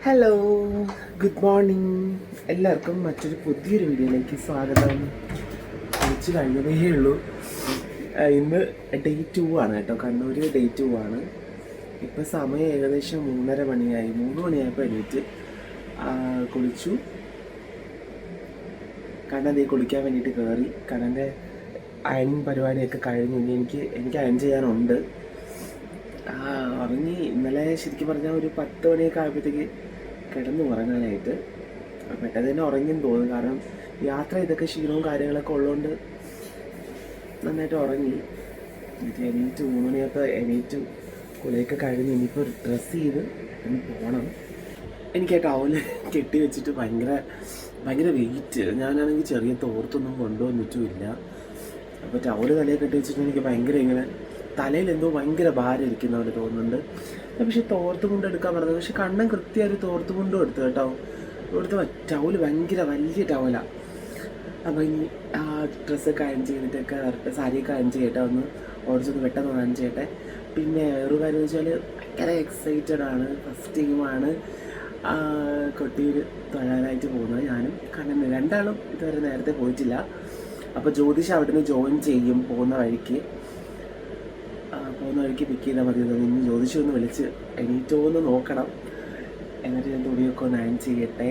Hello, good morning. എല്ലാവർക്കും മറ്റൊരു പുതിയൊരു വീഡിയോയിലേക്ക് സ്വാഗതം. കുളിച്ച് കഴിഞ്ഞതേ ഉള്ളൂ. ഇന്ന് ഡേ 2 ആണ് കേട്ടോ, കണ്ണൂർ ഡേ 2 ആണ്. ഇപ്പം സമയം ഏകദേശം 3:30 മണിയായി. 3 മണിയായപ്പോൾ എണീറ്റ് കുളിച്ചു. കണ്ണൻ നീ കുളിക്കാൻ വേണ്ടിയിട്ട് കയറി. കണ്ണൻ്റെ അയണിങ് പരിപാടിയൊക്കെ കഴിഞ്ഞു. ഇനി എനിക്ക് അയൺ ചെയ്യാനുണ്ട്. ഉറങ്ങി. ഇന്നലെ ശരിക്കും പറഞ്ഞാൽ ഒരു 10 മണിയൊക്കെ ആയപ്പോഴത്തേക്ക് കിടന്നു ഉറങ്ങാനായിട്ട്. പെട്ടെന്ന് തന്നെ ഉറങ്ങിയെന്ന് തോന്നുന്നു. കാരണം യാത്ര ഇതൊക്കെ ക്ഷീണവും കാര്യങ്ങളൊക്കെ ഉള്ളതുകൊണ്ട് നന്നായിട്ട് ഉറങ്ങി. എണീറ്റ് 3 മണിയൊക്കെ എണീറ്റ് കുളിയൊക്കെ കഴിഞ്ഞ് ഇനിയിപ്പോൾ ഡ്രസ്സ് ചെയ്ത് ഇനി പോകണം. എനിക്ക് ആ ടവല് കെട്ടി വെച്ചിട്ട് ഭയങ്കര വെയിറ്റ്. ഞാനാണെങ്കിൽ ചെറിയ തോർത്തൊന്നും കൊണ്ടുവന്നിട്ടുമില്ല. അപ്പോൾ ടവല് തലയിൽ കെട്ടി വെച്ചിട്ട് എനിക്ക് ഇങ്ങനെ തലയിൽ എന്തോ ഭയങ്കര ഭാരം ഇരിക്കുന്ന പോലെ തോന്നുന്നുണ്ട്. പക്ഷേ തോർത്ത് കൊണ്ട് എടുക്കാൻ പറഞ്ഞത്. പക്ഷെ കണ്ണൻ കൃത്യമായിട്ട് തോർത്ത് കൊണ്ടും എടുത്തു കേട്ടോ. ഇവിടുത്തെ ടവല് ഭയങ്കര വലിയ ടവലാണ്. അപ്പോൾ ഇനി ആ ഡ്രസ്സൊക്കെ അയൺ ചെയ്തിട്ടൊക്കെ സാരിയൊക്കെ അയൺ ചെയ്യട്ടെ. ഓടിച്ചൊന്ന് പെട്ടെന്ന് അയൺ ചെയ്യട്ടെ. പിന്നെ ഒരു കാര്യം എന്ന് വെച്ചാൽ ഭയങ്കര എക്സൈറ്റഡ് ആണ്. ഫസ്റ്റ് ടൈമാണ് കൊട്ടിയിൽ തൊഴാനായിട്ട് പോകുന്നത്. ഞാനും കണ്ണനും രണ്ടാളും ഇതുവരെ നേരത്തെ പോയിട്ടില്ല. അപ്പോൾ ജ്യോതിഷ് അവിടെ നിന്ന് ജോയിൻ ചെയ്യും പോകുന്ന വഴിക്ക് പിക്ക് ചെയ്താൽ മതി. ഇന്ന് ജ്യോതിഷി ഒന്ന് വിളിച്ച് എണീറ്റോ എന്ന് നോക്കണം. എന്നിട്ട് ഞാൻ തുണിയൊക്കെ ഒന്ന് അയൺ ചെയ്യട്ടെ.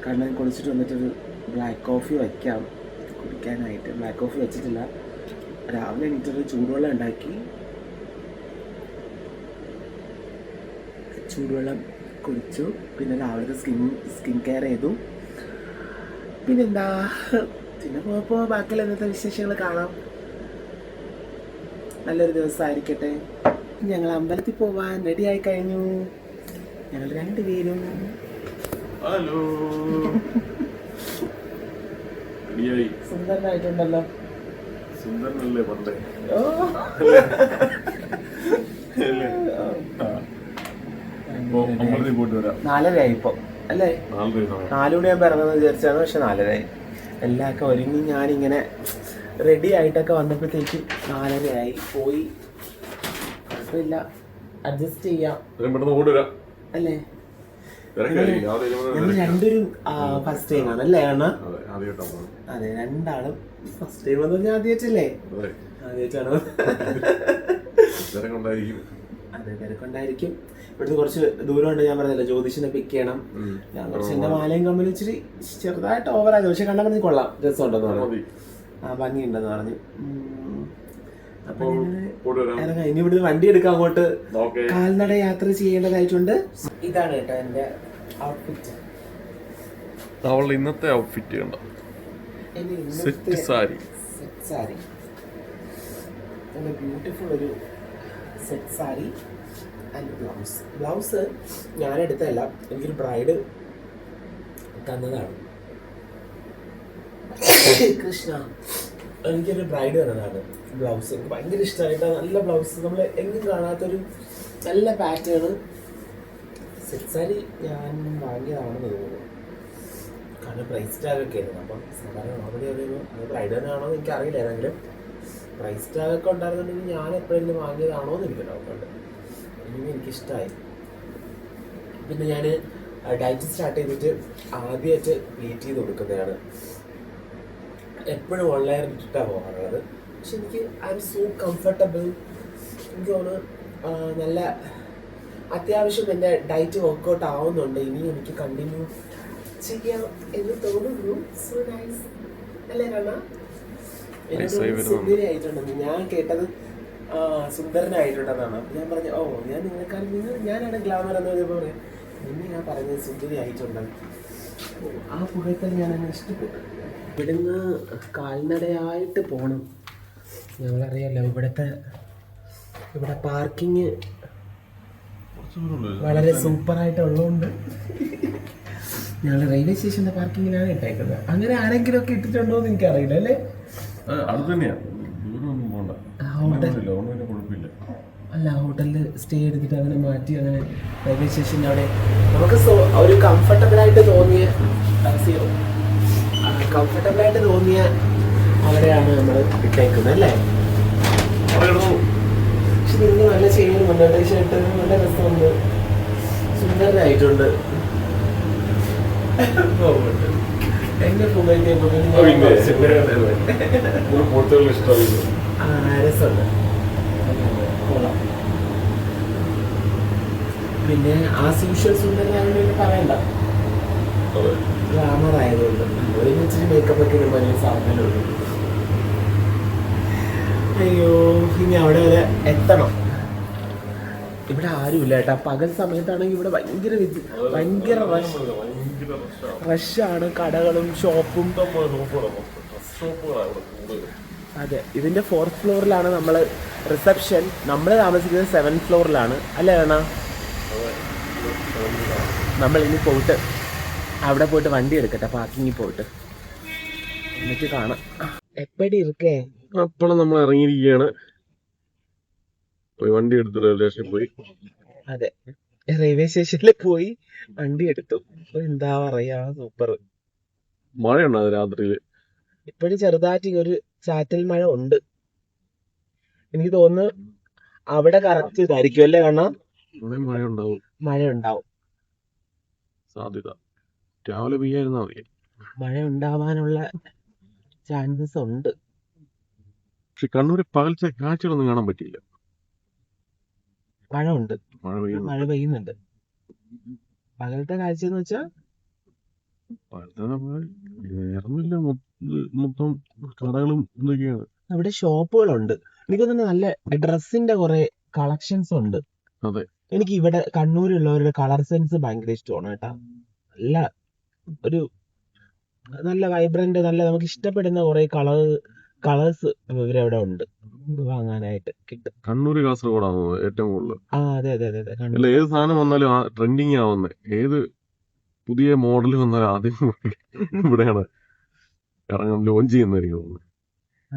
കണ്ണൻ കുളിച്ചിട്ട് വന്നിട്ടൊരു ബ്ലാക്ക് കോഫി വയ്ക്കാം കുടിക്കാനായിട്ട്. ബ്ലാക്ക് കോഫി വെച്ചിട്ടില്ല. രാവിലെ എണീറ്റൊരു ചൂടുവെള്ളം ഉണ്ടാക്കി ചൂടുവെള്ളം കുടിച്ചു. പിന്നെ രാവിലത്തെ സ്കിൻ കെയർ ചെയ്തു. പിന്നെന്താ, പിന്നെ പോയപ്പോൾ ബാക്കിയുള്ള ഇന്നത്തെ വിശേഷങ്ങൾ കാണാം. നല്ലൊരു ദിവസമായിരിക്കട്ടെ. ഞങ്ങൾ അമ്പലത്തിൽ പോവാൻ റെഡി ആയി കഴിഞ്ഞു. ഞങ്ങൾ രണ്ടുപേരും. ഹലോ, സുന്ദരനായിട്ടുണ്ടല്ലോ. സുന്ദരനല്ലേ പണ്ടേ? ഓ, 4:30 ഇപ്പൊ അല്ലേ? 4 മണിയാകുമ്പോൾ ഇറങ്ങുന്നത് വിചാരിച്ചാണ്. പക്ഷെ 4:30 എല്ലാമൊക്കെ ഒരുങ്ങി ഞാനിങ്ങനെ റെഡി ആയിട്ടൊക്കെ വന്നപ്പോഴത്തേക്ക് 4:30 പോയി. കുഴപ്പമില്ല, അഡ്ജസ്റ്റ് ചെയ്യാം അല്ലേ? ഞങ്ങൾ രണ്ടുപേരും ഫസ്റ്റ് ടൈം ആണ് അല്ലേ അണ്ണ? അതെ, രണ്ടാളും ഫസ്റ്റ് ടൈം എന്ന് പറഞ്ഞാൽ ആദ്യമായിട്ടല്ലേ? ആദ്യമായിട്ടാണോ? അതെ, തിരക്കുണ്ടായിരിക്കും. ഇവിടുന്ന് കുറച്ച് ദൂരമുണ്ട്. ഞാൻ പറഞ്ഞല്ലോ ജ്യോതിഷിനെ പിക്ക് ചെയ്യണം. ഞാൻ കുറച്ച് എന്റെ മാലയും കമ്മലും ഇച്ചിരി ചെറുതായിട്ട് ഓവറായത്. പക്ഷെ കണ്ടാൽ പറഞ്ഞ് കൊള്ളാം, രസമുണ്ടെന്ന് പറഞ്ഞു. ഭംഗിയുണ്ടെന്ന് പറഞ്ഞു. അപ്പൊ ഇറങ്ങാം. ഇനി ഇവിടുന്ന് വണ്ടി എടുക്കാം അങ്ങോട്ട്. കാൽനട യാത്ര ചെയ്യേണ്ടതായിട്ടുണ്ട്. ഇതാണ് കേട്ടോ എന്റെ ഔട്ട്ഫിറ്റ്. അവളുടെ ഇന്നത്തെ ഔട്ട്ഫിറ്റ് കണ്ടോ? സെറ്റ് സാരി. ബ്യൂട്ടിഫുൾ ഒരു സെറ്റ് സാരി ആൻഡ് ബ്ലൗസ് ഞാൻ എടുത്തതല്ല, എനിക്കൊരു ബ്രൈഡ് തന്നതാണ്. കൃഷ്ണ, എനിക്കൊരു ബ്രൈഡ് തന്നതാണ് ബ്ലൗസ്. എനിക്ക് ഭയങ്കര ഇഷ്ടമായിട്ട്. നല്ല ബ്ലൗസ്, നമ്മൾ എങ്ങും കാണാത്തൊരു നല്ല പാറ്റേൺ സെറ്റ് സാരി ഞാൻ വാങ്ങിയതാണെന്ന് തോന്നുന്നു. കാരണം പ്രൈസ് ടാഗൊക്കെ ആയിരുന്നു. അപ്പം സാധാരണ നോർമലി അത് ബ്രൈഡ് തന്നെയാണോ എന്ന് എനിക്കറിയില്ല. ഏതെങ്കിലും പ്രൈസ് ടാഗൊക്കെ ഉണ്ടായിരുന്നുണ്ടെങ്കിൽ ഞാൻ എപ്പോഴെങ്കിലും വാങ്ങിയതാണോ എന്ന് എനിക്ക് ഡൗട്ടുണ്ട്. ഇനി എനിക്കിഷ്ടമായി. പിന്നെ ഞാൻ ഡയറ്റ് സ്റ്റാർട്ട് ചെയ്തിട്ട് ആദ്യമായിട്ട് പ്ലീറ്റ് ചെയ്ത് കൊടുക്കുന്നതാണ്. എപ്പോഴും ഓൺലൈൻ ഇട്ടിട്ടാണ് പോകാറുള്ളത്. പക്ഷെ എനിക്ക് ഐ എം സോ കംഫർട്ടബിൾ. എനിക്ക് തോന്നുന്നു നല്ല അത്യാവശ്യം എൻ്റെ ഡയറ്റ് വർക്കൗട്ട് ആവുന്നുണ്ട്. ഇനി എനിക്ക് കണ്ടിന്യൂ ചെയ്യാം എന്ന് തോന്നുന്നു. സോ നൈസ് അല്ലേ കാണാ? എന്നോട് സുന്ദരിയായിട്ടുണ്ടെന്ന് ഞാൻ കേട്ടത്. സുന്ദരനായിട്ടുണ്ടെന്നാണ്. ഞാൻ പറഞ്ഞു, ഓ ഞാൻ നിങ്ങളെക്കാളും ഞാനാണ് ഗ്ലാമർ എന്ന് പറഞ്ഞപ്പോൾ പറയാം. പിന്നെ ഞാൻ പറഞ്ഞത് സുന്ദരിയായിട്ടുണ്ടെന്ന്. ആ പുറത്തിൽ ഞാൻ അങ്ങനെ ഇഷ്ടപ്പെട്ടു. ഇവിടുന്ന് കാൽനടയായിട്ട് പോകണം. ഞങ്ങളറിയാലോ ഇവിടെ പാർക്കിങ് വളരെ സൂപ്പറായിട്ടുള്ളതുകൊണ്ട് ഞങ്ങൾ റെയിൽവേ സ്റ്റേഷൻ്റെ പാർക്കിങ്ങിലാണ് ഇട്ടേക്കുന്നത്. അങ്ങനെ ആരെങ്കിലും ഒക്കെ ഇട്ടിട്ടുണ്ടോ എന്ന് എനിക്കറിയില്ല അല്ലേ? അല്ല, ഹോട്ടലിൽ സ്റ്റേ എടുത്തിട്ട് അങ്ങനെ മാറ്റി അങ്ങനെ റെയിൽവേ സ്റ്റേഷൻ്റെ അവിടെ നമുക്ക് ഒരു കംഫർട്ടബിളായിട്ട് തോന്നിയ അവിടെയാണ് നമ്മൾ ഇട്ടേക്കുന്നത് അല്ലേ? പക്ഷെ നിങ്ങൾ നല്ല ചെയ്യുന്നുണ്ട്, ഷർട്ട് നല്ല രസമുണ്ട്. സുന്ദരനായിട്ടുണ്ട്. എന്നെ രസമുണ്ട്. പിന്നെ ആസ് യൂഷ്വൽ സുന്ദരനായതുകൊണ്ട് പറയണ്ട, ഗ്ലാമർ ആയതുകൊണ്ട് ഒരു ഇച്ചിരി മേക്കപ്പ് ഒക്കെ ഇടുമ്പോൾ വലിയ സാധനമുള്ളൂ. അയ്യോ, ഇനി അവിടെ വരെ എത്തണം. ഇവിടെ ആരുമില്ല കേട്ടാ. പകൽ സമയത്താണെങ്കിൽ ഇവിടെ ഭയങ്കര റഷാണ്. കടകളും ഷോപ്പും. അതെ, ഇതിന്റെ 4th ഫ്ലോറിലാണ് നമ്മൾ റിസപ്ഷൻ. നമ്മൾ താമസിക്കുന്നത് 7th ഫ്ലോറിലാണ് അല്ലേ വേണ? നമ്മൾ ഇനി പോയിട്ട് അവിടെ പോയിട്ട് വണ്ടി എടുക്കട്ടെ, പാർക്കിങ്ങിൽ പോയിട്ട് എന്നിട്ട് കാണാം. എപ്പടി ഇരിക്കേ? അപ്പോഴും നമ്മൾ ഇറങ്ങിയിരിക്കുകയാണ്. പോയി വണ്ടി എടുത്തു, റെയിൽവേ സ്റ്റേഷനിൽ പോയി. അതെ, റെയിൽവേ സ്റ്റേഷനിൽ പോയി വണ്ടി എടുത്തു. എന്താ പറയാ, സൂപ്പർ. മഴയുണ്ടോ രാത്രിയില്? ഇപ്പോഴും ചെറുതായിട്ട് ഒരു ചാറ്റൽ മഴ ഉണ്ട്. എനിക്ക് തോന്നുന്നു അവിടെ കറക്റ്റ് ഇതായിരിക്കും അല്ലേ കാണാ? മഴ ഉണ്ടാവും, മഴ ഉണ്ടാവും സാധ്യത. രാവിലെ പെയ്യായിരുന്നാ മതി. മഴ ഉണ്ടാവാനുള്ള ചാൻസസ് ഉണ്ട്. പക്ഷെ കണ്ണൂര് പകൽച്ച കാഴ്ചകളൊന്നും കാണാൻ പറ്റിയില്ല. മഴ ഉണ്ട്, മഴ പെയ്യുന്നുണ്ട്. പകലത്തെ കാഴ്ച എന്ന് വെച്ചാ ഇറങ്ങില്ല, മൊത്തം കടകളും എന്തൊക്കെയാണ്. അവിടെ ഷോപ്പുകളുണ്ട്. എനിക്ക് തോന്നുന്നു നല്ല ഡ്രസ്സിന്റെ കുറെ കളക്ഷൻസ് ഉണ്ട്. അതെ, എനിക്ക് ഇവിടെ കണ്ണൂരുള്ളവരുടെ കളർ സെൻസ് ഭയങ്കര ഇഷ്ടമാണ് കേട്ടാ. നല്ല ഒരു നല്ല വൈബ്രന്റ്, നല്ല നമുക്ക് ഇഷ്ടപ്പെടുന്ന കുറെ കളേഴ്സ് ഇവരവിടെ ഉണ്ട്, വാങ്ങാനായിട്ട് കിട്ടും. കണ്ണൂര് കാസർഗോഡാണ് ഏറ്റവും കൂടുതൽ. ആ അതെ അതെ അതെ അതെ. അല്ല, ഏത് സാധനം വന്നാലും ട്രെൻഡിങ് ആവുന്നത്, ഏത് പുതിയ മോഡൽ വന്നാലും ആദ്യം ഇവിടെയാണ് ലോഞ്ച് ചെയ്യുന്നതായിരിക്കും തോന്നുന്നത്.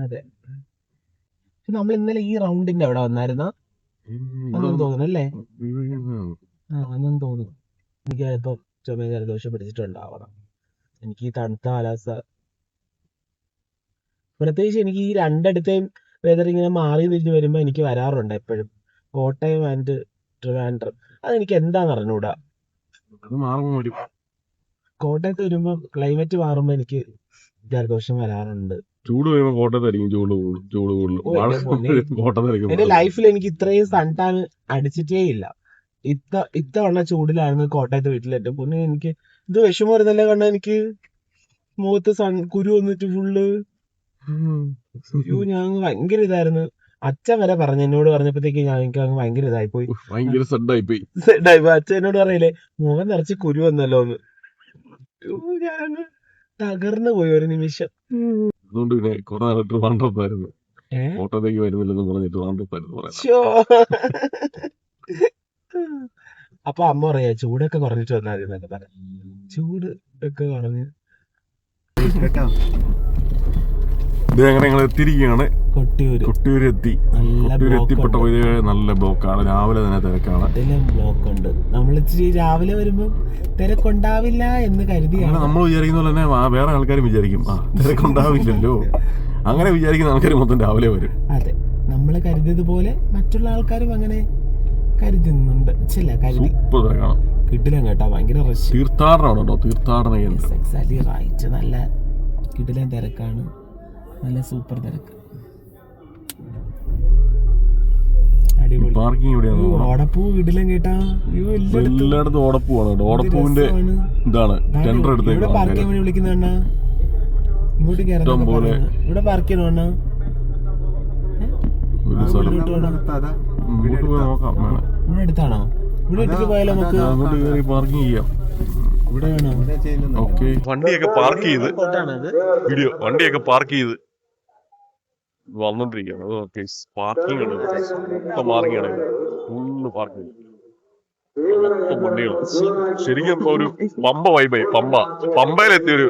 അതെ, നമ്മൾ ഇന്നലെ ഈ റൗണ്ടിന്റെ അവിടെ വന്നായിരുന്ന തോന്നുന്നു അല്ലേ? അതൊന്നും തോന്നുന്നു. എനിക്ക് ചിലപ്പം ചുമ ജലദോഷം പിടിച്ചിട്ടുണ്ടാവണം. എനിക്ക് ഈ തണുത്ത കാലാവസ്ഥ, പ്രത്യേകിച്ച് എനിക്ക് ഈ രണ്ടിടത്തെയും വെതർ ഇങ്ങനെ മാറി തിരിഞ്ഞ് വരുമ്പോൾ എനിക്ക് വരാറുണ്ട് എപ്പോഴും. കോട്ടയം ആൻഡ് ട്രിവാൻഡ്രം. അതെനിക്ക് എന്താന്ന് അറിഞ്ഞൂടാ. കോട്ടയത്ത് വരുമ്പോ ക്ലൈമറ്റ് മാറുമ്പോ എനിക്ക് ജലദോഷം വരാറുണ്ട്. ചൂട് വരുമ്പോ കോട്ടയത്തായിരിക്കും എന്റെ ലൈഫിൽ എനിക്ക് ഇത്രയും സൺ ടാൻ അടിച്ചിട്ടേ ഇല്ല. ഇത്തവണ ചൂടിലായിരുന്നു കോട്ടയത്ത് വീട്ടിലേറ്റവും. പിന്നെ എനിക്ക് ഇത് വിഷമം വരുന്നല്ലേ കണ്ടാ, എനിക്ക് മുഖത്ത് കുരു വന്നിട്ട് ഫുള്ള്. ഞാൻ ഭയങ്കര ഇതായിരുന്നു. അച്ഛൻ വരെ പറഞ്ഞു, എന്നോട് പറഞ്ഞപ്പോഴത്തേക്ക് എനിക്ക് അങ്ങ് ഭയങ്കര ഇതായി പോയി. അച്ഛൻ എന്നോട് പറയില്ലേ, മുഖം നിറച്ച് കുരു വന്നല്ലോ എന്ന്. ഞാൻ തകർന്നു പോയി ഒരു നിമിഷം. അതുകൊണ്ട് പിന്നെ കുറെ നാളിട്ട് ട്രിവാൻഡ്രത്തായിരുന്നു, കോട്ടയത്തേക്ക് വരുന്നില്ലെന്ന് പറഞ്ഞിട്ട് ട്രിവാൻഡ്രത്തായിരുന്നു. അപ്പൊ അമ്മ പറയാ ചൂടൊക്കെ കുറഞ്ഞിട്ട് വന്നാൽ എന്നൊക്കെ പറയാം. ചൂട് ഒക്കെ കുറഞ്ഞ് ഞങ്ങൾ എത്തിയിരിക്കുകയാണ്. കൊട്ടിയൂര് എത്തി. എത്തിപ്പെട്ട നല്ല ബ്ലോക്കാണ്. രാവിലെ തന്നെ തിരക്കാണ്. ബ്ലോക്ക് ഉണ്ട്. നമ്മൾ ഇച്ചിരി രാവിലെ വരുമ്പോ തിരക്കുണ്ടാവില്ല എന്ന് കരുതിയാണ് നമ്മൾ വിചാരിക്കുന്ന പോലെ തന്നെ വേറെ ആൾക്കാരും വിചാരിക്കും തിരക്കുണ്ടാവില്ലല്ലോ. അങ്ങനെ വിചാരിക്കുന്ന ആൾക്കാർ മൊത്തം രാവിലെ വരും. അതെ, നമ്മൾ കരുതിയത് പോലെ മറ്റുള്ള ആൾക്കാരും അങ്ങനെ കരുതുന്നുണ്ട്. സൂപ്പർ തിരക്കാണ്. കിട്ടില്ല കേട്ടോ, ഭയങ്കര റഷ്. തീർത്ഥാടനമാണ് കേട്ടോ, തീർത്ഥാടന എക്സാക്ട്ലി റൈറ്റ്. നല്ല കിടിലൻ തിരക്കാണ്, നല്ല സൂപ്പർ തിരക്ക്. പാർക്കിംഗ് എവിടെയാണ്? ഓടപ്പൂ കിടിലൻ കേട്ടാ. എല്ലായിടത്തും ഓടപ്പൂവാണ് കേട്ടോ. ഓടപ്പൂവിന്റെ ഇതാണ് ടെൻഡർ എടുത്തേക്ക്. പാർക്ക് ചെയ്യാൻ വേണ്ടി വിളിക്കുന്ന ഇങ്ങോട്ട് കയറാൻ പോലെ ഇവിടെ പാർക്ക് ചെയ്യണോ? ഇവിടെ അടുത്താണോ? ഇവിടെ ഇട്ടിട്ട് പോയാലോ നമുക്ക്? അങ്ങോട്ട് പാർക്കിംഗ് ചെയ്യാം. ഇവിടെ വേണോ? ഓക്കെ, വണ്ടിയൊക്കെ പാർക്ക് ചെയ്ത് വണ്ടിയൊക്കെ പാർക്ക് ചെയ്ത് വന്നോണ്ടിരിക്കുകയാണ്. ഓക്കെ, പാർക്കിംഗ് ആണ്. മൊത്തം പാർക്കിംഗ് ആണ്, ഫുള്ള് പാർക്കിംഗ്, മൊത്തം വണ്ടികൾ. ശരിക്കും ഒരു പമ്പ വൈബായി. പമ്പയിലെത്തിയൊരു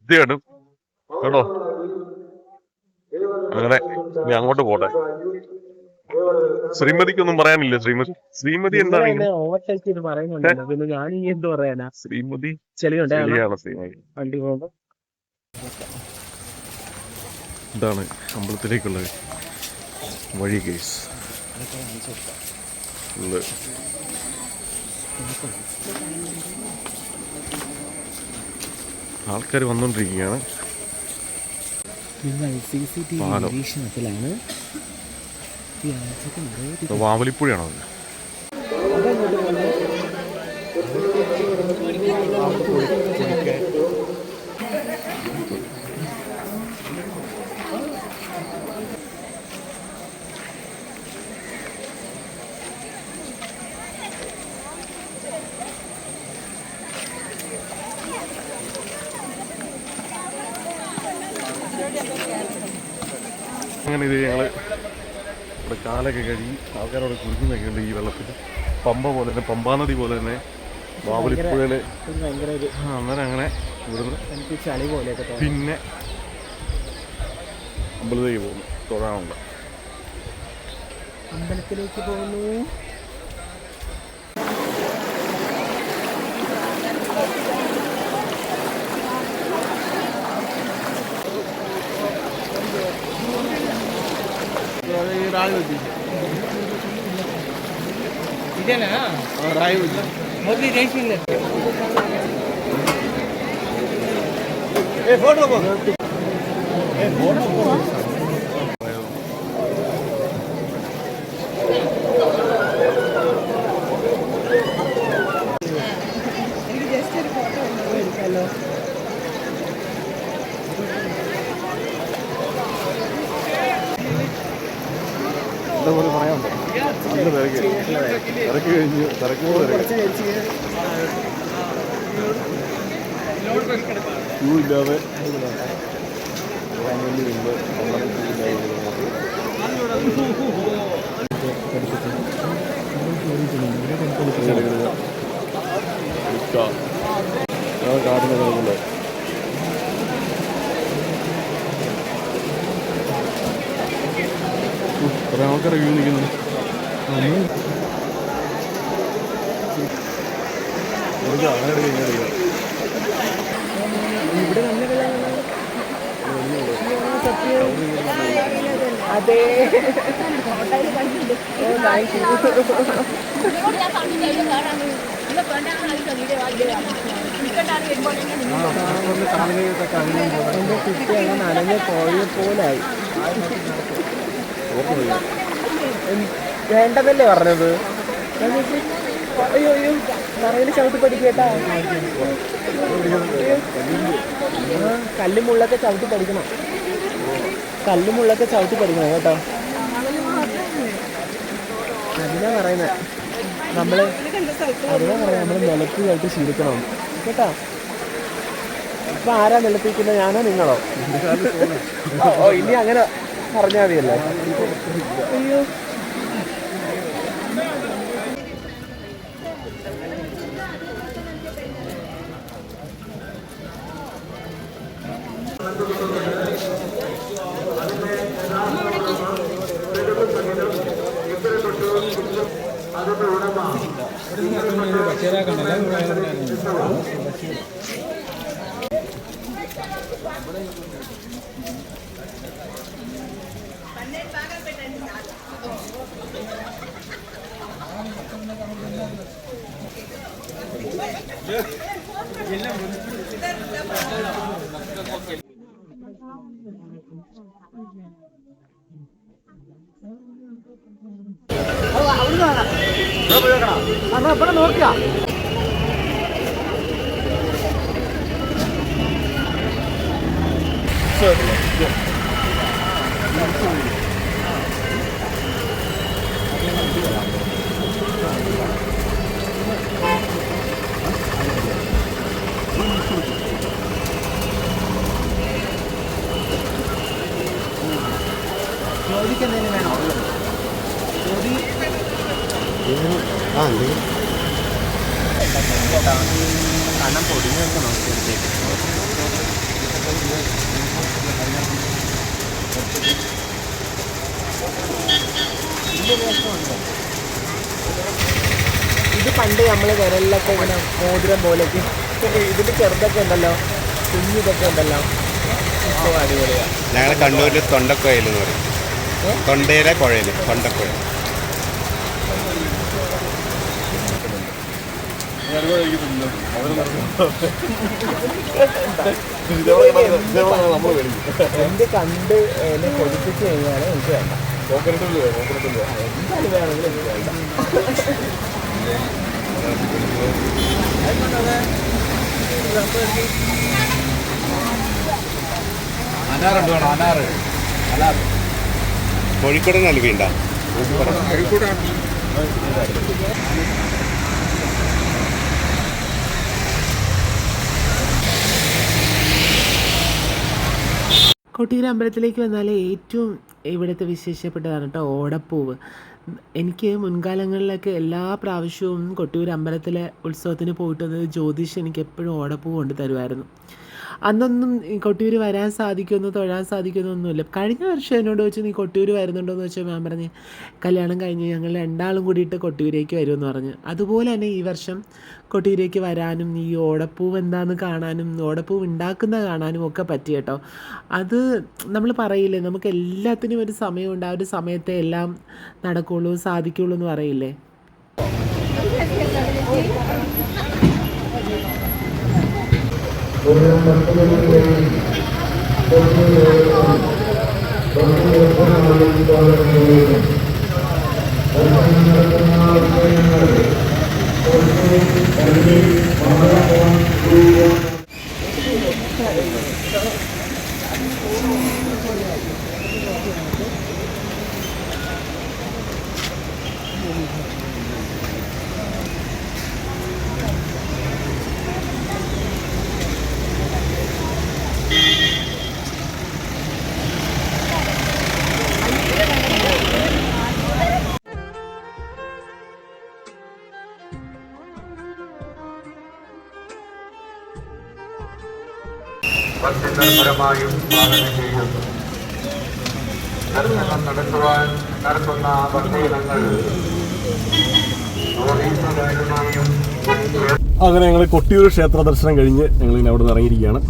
ഇതാണ് കേട്ടോ. അങ്ങനെ ഇനി അങ്ങോട്ട് പോട്ടെ. ശ്രീമതിക്കൊന്നും പറയാനില്ല. ശ്രീമതി എന്താണ് ശ്രീമതി ചെളിയാണ്. ശ്രീമതി ഇതാണ് അമ്പലത്തിലേക്കുള്ള വഴി. കേസ് ആൾക്കാർ വന്നുകൊണ്ടിരിക്കുകയാണ്. നിങ്ങൾ CCTV നിരീക്ഷണത്തിലാണ്. വാവലിപ്പുഴയാണോ അത്? അങ്ങനെ ഇത് ഞങ്ങൾ ഇവിടെ കാലൊക്കെ കഴുകി ആൾക്കാരോട് കുളിക്കുന്നൊക്കെ ഉണ്ട് ഈ വെള്ളത്തിൽ. പമ്പ പോലെ തന്നെ, പമ്പാ നദി പോലെ തന്നെ വാവലിപ്പുഴയിൽ. അന്നേരം അങ്ങനെ ഇവിടുന്ന് ചളി പോലെയൊക്കെ പിന്നെ അമ്പലത്തിലേക്ക് പോകുന്നു, തൊഴാനുണ്ട്. അമ്പലത്തിലേക്ക് പോകുന്നു. ಇದೇನಾ ರಾಯಿ ಮೊದಲು ರೇಷನ್ ಫೋಟೋ എടുക്കാമല്ലോ. എന്താ പറയാനുണ്ടോ? നല്ല തിരക്ക്, തിരക്ക് കഴിഞ്ഞ് തിരക്കുമ്പോൾ ക്യൂ ഇല്ലാതെ കാടിനെ കിടക്കുന്നത്. കുറെ ആൾക്കാരെ വ്യൂ നിൽക്കുന്നു. ഇവിടെ നല്ല അതെ. എൻ്റെ കുട്ടി അങ്ങനെ നനഞ്ഞ കോഴിയെ പോലായി. വേണ്ടതല്ലേ പറഞ്ഞത്? അയ്യോ അയ്യോ നിറയിൽ ചവിട്ടി പഠിക്കേട്ടാ. കല്ലുമുള്ളൊക്കെ ചവിട്ടി പഠിക്കണം, കല്ലുമുള്ളൊക്കെ ചവിട്ടി പഠിക്കണം കേട്ടോ. അതിനാ പറയുന്നത് നമ്മള്, അതിനാ പറയാം നമ്മൾ നിലത്ത് ചവിട്ടി ശീലിക്കണം കേട്ടോ. ഇപ്പൊ ആരാ നിലത്തിക്കുന്നത്, ഞാനോ നിങ്ങളോ? ഓ ഇനി അങ്ങനെ പറഞ്ഞാൽ മതിയല്ലേ. അയ്യോ ഇവിടെ നോക്കിയാ ജോലിക്ക് എന്തെങ്കിലും വേണോ? ജോലി കണ്ണം പൊടിഞ്ഞൊക്കെ നോക്കിയെടുത്തേക്ക്. ഇത് പണ്ട് നമ്മൾ വിരലിലൊക്കെ ഇങ്ങനെ മോതിരം പോലെയൊക്കെ, ഇതിൻ്റെ ചെറുതൊക്കെ ഉണ്ടല്ലോ, കുഞ്ഞിതൊക്കെ ഉണ്ടല്ലോ. ഇപ്പോൾ അടിപൊളിയാണ്. ഞങ്ങൾ കണ്ണൂരിൽ തൊണ്ടക്കുഴയിൽ എന്ന് പറയും. തൊണ്ടയിലെ കുഴയിൽ തൊണ്ടക്കുഴൽ. എന്ത് കണ്ട് എന്നെ കൊതിപ്പിച്ച് കഴിഞ്ഞാൽ എനിക്ക് വേണ്ട. എന്തായാലും വേണമെങ്കിൽ എനിക്ക് വേണ്ട. കോഴിക്കോട് നൽകിണ്ട കൊട്ടിയൂർ അമ്പലത്തിലേക്ക് വന്നാൽ ഏറ്റവും ഇവിടുത്തെ വിശേഷപ്പെട്ടതാണ് കേട്ടോ ഓടപ്പൂവ്. എനിക്ക് മുൻകാലങ്ങളിലൊക്കെ എല്ലാ പ്രാവശ്യവും കൊട്ടിയൂർ അമ്പലത്തിലെ ഉത്സവത്തിന് പോയിട്ട് വന്നത് ജ്യോതിഷ് എനിക്ക് എപ്പോഴും ഓടപ്പൂവ് കൊണ്ട് തരുമായിരുന്നു. അന്നൊന്നും കൊട്ടിയൂർ വരാൻ സാധിക്കുമെന്നോ തൊഴാൻ സാധിക്കുമെന്നൊന്നുമില്ല. കഴിഞ്ഞ വർഷം എന്നോട് വെച്ച് നീ കൊട്ടിയൂർ വരുന്നുണ്ടോയെന്ന് വെച്ചാൽ ഞാൻ പറഞ്ഞ് കല്യാണം കഴിഞ്ഞ് ഞങ്ങൾ രണ്ടാളും കൂടിയിട്ട് കൊട്ടിയൂരേക്ക് വരുമെന്ന് പറഞ്ഞ്. അതുപോലെ തന്നെ ഈ വർഷം കൊട്ടിയൂരേക്ക് വരാനും ഈ ഓടപ്പൂവ് എന്താണെന്ന് കാണാനും ഓടപ്പൂവ് ഉണ്ടാക്കുന്ന കാണാനും ഒക്കെ പറ്റി കേട്ടോ. അത് നമ്മൾ പറയില്ലേ, നമുക്ക് എല്ലാത്തിനും ഒരു സമയമുണ്ട്, ആ ഒരു സമയത്തെ എല്ലാം നടക്കുകയുള്ളൂ സാധിക്കുകയുള്ളൂ എന്ന് പറയില്ലേ. ഭക്തിനിർഭരമായും പാലന ചെയ്യുന്നു. ദർശനം നടത്തുവാൻ നടത്തുന്ന ഭക്തജനങ്ങൾ അങ്ങനെ ഞങ്ങൾ കൊട്ടിയൂർ ക്ഷേത്ര ദർശനം കഴിഞ്ഞ് ഞങ്ങളിങ്ങനെ അവിടെ നിന്ന് ഇറങ്ങിയിരിക്കുകയാണ്.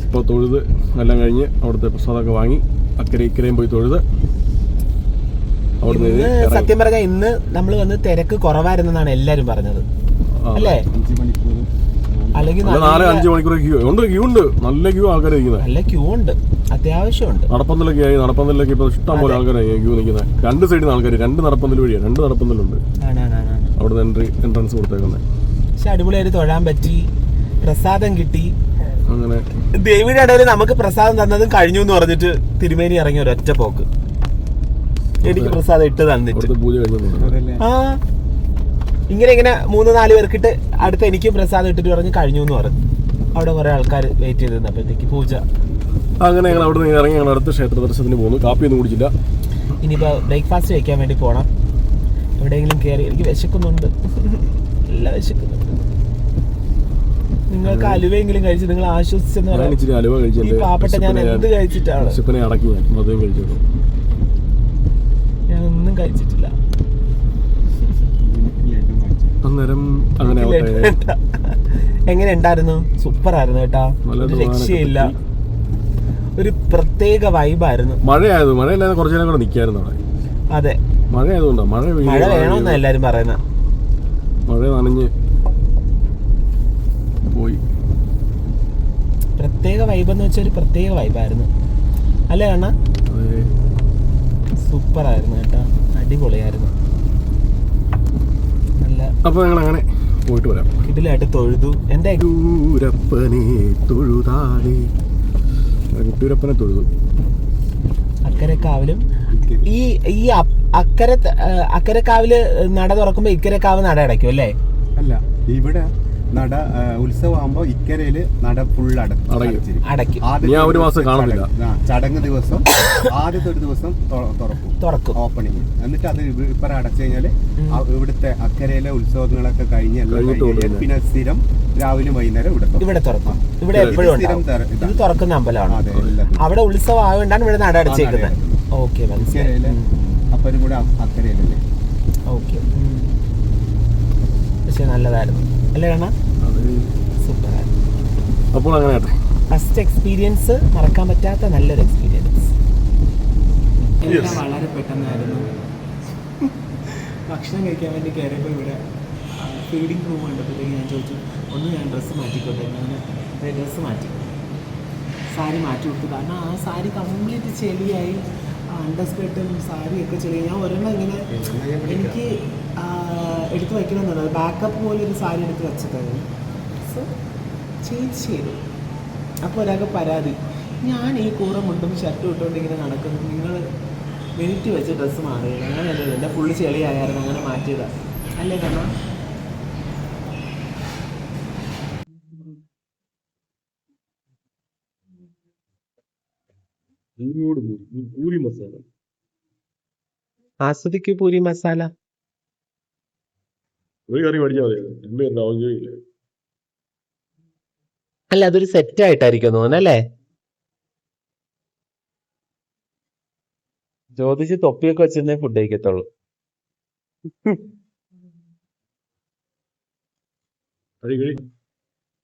ഇപ്പോൾ തൊഴുത് എല്ലാം കഴിഞ്ഞ് അവിടുത്തെ പ്രസാദമൊക്കെ വാങ്ങി അക്കരെ ഇക്കരയും പോയി തൊഴുത് അവിടുന്ന് സത്യം പറഞ്ഞാൽ ഇന്ന് നമ്മൾ വന്ന് തിരക്ക് കുറവായിരുന്നെന്നാണ് എല്ലാരും പറഞ്ഞത് അല്ലേ? അല്ലെങ്കിൽ 4-5 മണിക്കൂർ ക്യൂ ഉണ്ട്. നല്ല ക്യൂ ആൾക്കാർ നിൽക്കുന്നത്. നല്ല ക്യൂ ഉണ്ട്, അത്യാവശ്യമുണ്ട്. നടപ്പന്തലൊക്കെ ആയി. നടപ്പന്തലിലൊക്കെ ഇപ്പോൾ ഇഷ്ടം പോലെ ആൾക്കാരായി ക്യൂ നിൽക്കുന്നത്. 2 സൈഡിൽ നിന്ന് ആൾക്കാർ 2 നടപ്പന്തൽ വഴിയാണ്. 2 നടപ്പന്തലുണ്ട് അവിടെ നിന്ന് എൻട്രൻസ് കൊടുത്തേക്കുന്നത്. പക്ഷെ അടിപൊളിയായിട്ട് തൊഴാൻ പറ്റി, പ്രസാദം കിട്ടി. അങ്ങനെ ദേവിയുടെ ഇടയിൽ നമുക്ക് പ്രസാദം തന്നതും കഴിഞ്ഞു എന്ന് പറഞ്ഞിട്ട് തിരുമേനി ഇറങ്ങി ഒരൊറ്റ പോക്ക്. എനിക്ക് പ്രസാദം ഇട്ട് തന്നിട്ട് പൂജ കഴിഞ്ഞു. ആ ഇങ്ങനെ 3-4 പേർക്കിട്ട് അടുത്ത എനിക്കും പ്രസാദം ഇട്ടിട്ട് പറഞ്ഞ് കഴിഞ്ഞു എന്ന് പറഞ്ഞു. അവിടെ കുറെ ആൾക്കാർ വെയിറ്റ് ചെയ്ത് നിന്നപ്പോഴത്തേക്ക് പൂജ. അങ്ങനെ ഞങ്ങൾ അവിടെ നിന്ന് ഇറങ്ങി ഞങ്ങൾ അടുത്ത ക്ഷേത്ര ദർശനത്തിന് പോകുന്നു. കാപ്പിയൊന്നും കുടിച്ചില്ല. ഇനിയിപ്പോൾ ബ്രേക്ക്ഫാസ്റ്റ് കഴിക്കാൻ വേണ്ടി പോകണം. എവിടെയെങ്കിലും കയറി. എനിക്ക് വിശക്കുന്നുണ്ട്, നല്ല വിശക്കുന്നുണ്ട്. നിങ്ങൾക്ക് അലുവയെങ്കിലും കഴിച്ച് നിങ്ങൾ ആശ്വസിച്ചെന്ന് പറയാം. അലുവ കഴിച്ചു. പാവപ്പെട്ട ഞാൻ എന്ത് കഴിച്ചിട്ടാണ്? അടക്കി അതും കഴിച്ചു. ഞാൻ ഒന്നും കഴിച്ചിട്ടില്ല. അന്നേരം അങ്ങനെ എങ്ങനെ ഉണ്ടായിരുന്നു? സൂപ്പർ ആയിരുന്നു കേട്ടാ, ഒരു രക്ഷയില്ല. ഒരു പ്രത്യേക വൈബായിരുന്നു. മഴയില്ലാതെ കുറച്ചു നേരം കൂടെ നിൽക്കായിരുന്നു അവിടെ. അതെ, മഴ ആയതുകൊണ്ടാ. മഴ വേണമെന്നാ എല്ലാരും പറയുന്നത്. മഴ നനഞ്ഞ് പോയി. പ്രത്യേക വൈബ് എന്ന് വെച്ചാൽ ഒരു പ്രത്യേക വൈബായിരുന്നു അല്ലേ അണ്ണാ? സൂപ്പർ ആയിരുന്നു കേട്ടാ, അടിപൊളിയായിരുന്നു. അപ്പൊ ഞങ്ങൾ അങ്ങനെ പോയിട്ട് വരാം. ഇതിലായിട്ട് തൊഴുതു. എന്റെ കുട്ടിയൂരപ്പനെ തൊഴുതു. അക്കരക്കാവിലും ഈ അക്കരക്കാവില് നട തുറക്കുമ്പോ ഇക്കരക്കാവ് നട അടയ്ക്കും അല്ലേ? അല്ല, ഇവിടെ നട ഉത്സവമാകുമ്പോ ഇക്കരയില് നട ഫുൾ അടയ്ക്കും. ഒരു മാസം കാണത്തില്ല. ചടങ്ങ് ദിവസം ആദ്യത്തെ ഒരു ദിവസം തുറക്കും ഓപ്പണിങ്. എന്നിട്ട് അത് ഇപ്പറ അടച്ചു കഴിഞ്ഞാല് ഇവിടുത്തെ അക്കരയിലെ ഉത്സവങ്ങളൊക്കെ കഴിഞ്ഞ് പിന്നെ സ്ഥിരം രാവിലെ വൈകുന്നേരം ഇവിടെ തുറക്കും. ഇവിടെ എപ്പോഴും ഇത് തുറക്കുന്ന അമ്പലമാണ്. അവിടെ ഉത്സവം ആയതുകൊണ്ടാണ് ഇവിടെ നട അടച്ചേക്കുന്നത്. ഓക്കെ, മനസ്സിലായി. അപ്പനും കൂടെ അക്കരയിലല്ലേ? ഓക്കെ, പക്ഷെ നല്ലതായിരുന്നു അല്ലേ കാണാ? സൂപ്പറായിരുന്നു. അപ്പോൾ അങ്ങനെ ഫസ്റ്റ് എക്സ്പീരിയൻസ് മറക്കാൻ പറ്റാത്ത നല്ലൊരു എക്സ്പീരിയൻസ്. എല്ലാം വളരെ പെട്ടെന്നായിരുന്നു. ഭക്ഷണം കഴിക്കാൻ വേണ്ടി കയറിയപ്പോൾ ഇവിടെ ഫീഡിങ് റൂം കണ്ടപ്പോഴത്തേക്ക് ഞാൻ ചോദിച്ചു ഒന്ന് ഞാൻ ഡ്രസ്സ് മാറ്റിക്കോട്ടെ. ഞാൻ ഡ്രസ്സ് മാറ്റി, സാരി മാറ്റി കൊടുത്തു. കാരണം ആ സാരി കംപ്ലീറ്റ് ചെളിയായി, അണ്ടർസ്കേർട്ടും സാരിയൊക്കെ ചെളിയായി. ഞാൻ ഒരെണ്ണം ഇങ്ങനെ എനിക്ക് എടുത്ത് വയ്ക്കണമെന്നുണ്ട്, ബാക്കപ്പ് പോലെ ഒരു സാരി എടുത്ത് വെച്ചിട്ടായിരുന്നു. സോ ചേഞ്ച് ചെയ്തു. അപ്പോൾ ഒരാൾക്ക് പരാതി, ഞാൻ ഈ കൂറ മുണ്ടും ഷർട്ടും ഇട്ടുകൊണ്ട് ഇങ്ങനെ നടക്കുന്നു, നിങ്ങൾ മിനിറ്റ് വെച്ച് ഡ്രസ്സ് മാറിയത്. അങ്ങനെയല്ലേ, എൻ്റെ ഫുള്ള് ചെളിയായിരുന്നു, അങ്ങനെ മാറ്റിയതാണ് അല്ലേ കാരണം. പൂരി മസാല ആസ്വദിക്കൂ പൂരി മസാല. ഒരു കറി പഠിച്ചാൽ മതി, അല്ല അതൊരു സെറ്റ് ആയിട്ടായിരിക്കും തോന്നുന്നല്ലേ. ജ്യോതിച്ച് തൊപ്പിയൊക്കെ വെച്ചിരുന്നേ ഫുഡ് കഴിക്കത്തുള്ളൂ.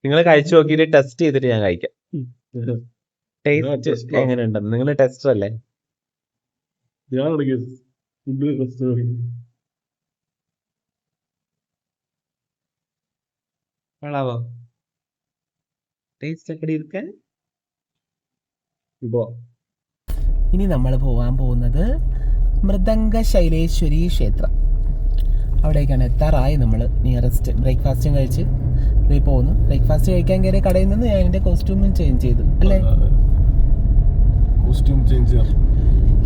നിങ്ങൾ കഴിച്ചു നോക്കിയിട്ട് ടെസ്റ്റ് ചെയ്തിട്ട് ഞാൻ കഴിക്കാം. ടേസ്റ്റ് എങ്ങനെയുണ്ടെന്ന് നിങ്ങൾ ടെസ്റ്റർ അല്ലേ? കൊള്ളാവോ? ടേസ്റ്റ് ഒക്കെ ഇരിക്കാൻ. ഇനി നമ്മൾ പോകാൻ പോകുന്നത് മൃദംഗ ശൈലേശ്വരി ക്ഷേത്രം. അവിടേക്കാണ് എത്താറായി. നമ്മൾ നിയറസ്റ്റ് ബ്രേക്ക്ഫാസ്റ്റും കഴിച്ച് പോയി പോകുന്നു. ബ്രേക്ക്ഫാസ്റ്റ് കഴിക്കാൻ കയറിയ കടയിൽ നിന്ന് ഞാൻ എൻ്റെ കോസ്റ്റ്യൂമും ചേഞ്ച് ചെയ്തു അല്ലേ?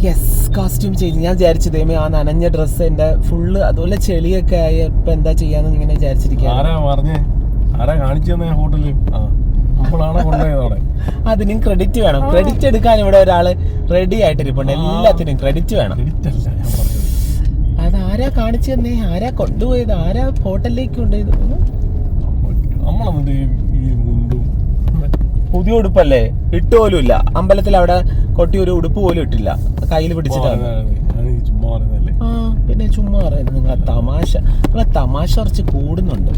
Yes, costume change. ഞാൻ വിചാരിച്ചു ദൈവമേ ആ നനഞ്ഞ ഡ്രസ്സ് എൻ്റെ ഫുള്ള് അതുപോലെ ചെളിയൊക്കെ ആയി, ഇപ്പം എന്താ ചെയ്യാന്ന് ഇങ്ങനെ വിചാരിച്ചിരിക്കുക. അതിനും ക്രെഡിറ്റ് വേണം. ക്രെഡിറ്റ് എടുക്കാൻ ഇവിടെ ഒരാള് റെഡി ആയിട്ടിരിപ്പുണ്ട്. എല്ലാത്തിനും ക്രെഡിറ്റ് വേണം. അതാരാ കാണിച്ചു തന്നെ, ആരാ കൊണ്ടുപോയത്, ആരാ ഹോട്ടലിലേക്ക് കൊണ്ടുപോയത്? പുതിയ ഉടുപ്പല്ലേ, ഇട്ട് പോലും ഇല്ല. അമ്പലത്തിൽ അവിടെ കൊട്ടി ഒരു ഉടുപ്പ് പോലും ഇട്ടില്ല, കയ്യിൽ പിടിച്ചിട്ടാണ്. ആ പിന്നെ ചുമ്മാ പറയുന്നത്. നിങ്ങളെ തമാശ കുറച്ച് കൂടുന്നുണ്ട്.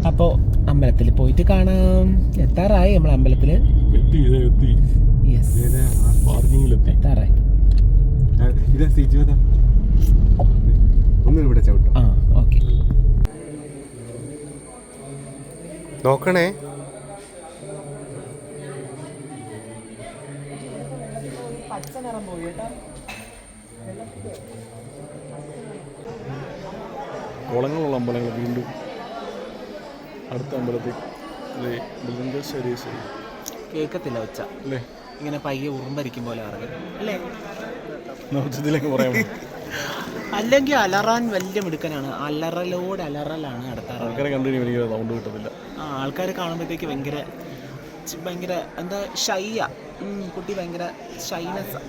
അപ്പോ അമ്പലത്തിൽ പോയിട്ട് കാണാം. എത്താറായി നമ്മൾ അമ്പലത്തില്. എത്താറായി. ആ ഓക്കെ. നോക്കണേ. പച്ച നിറം പോയി കേട്ടോ. കുളങ്ങളുള്ള അമ്പലങ്ങൾ വീണ്ടും അടുത്ത അമ്പലത്തിൽ മൃദംഗശരീശ്വരി കേൾക്കത്തില്ല ഒച്ച അല്ലേ, ഇങ്ങനെ പയ്യെ ഉറുമ്പരിക്കും പോലെ അറിയാം അല്ലേ? നോച്ചതിലേക്ക് പറയാം. അല്ലെങ്കിൽ അലറാൻ വലിയ മിടുക്കനാണ്. അലറലോട് അലറലാണ് അടുത്ത ആൾക്കാരെ കണ്ടു എനിക്ക് സൗണ്ട് കിട്ടത്തില്ല. ആ ആൾക്കാരെ കാണുമ്പോഴത്തേക്ക് ഭയങ്കര എന്താ ഷൈയാ. കുട്ടി ഭയങ്കര ഷൈനെസ്സാ.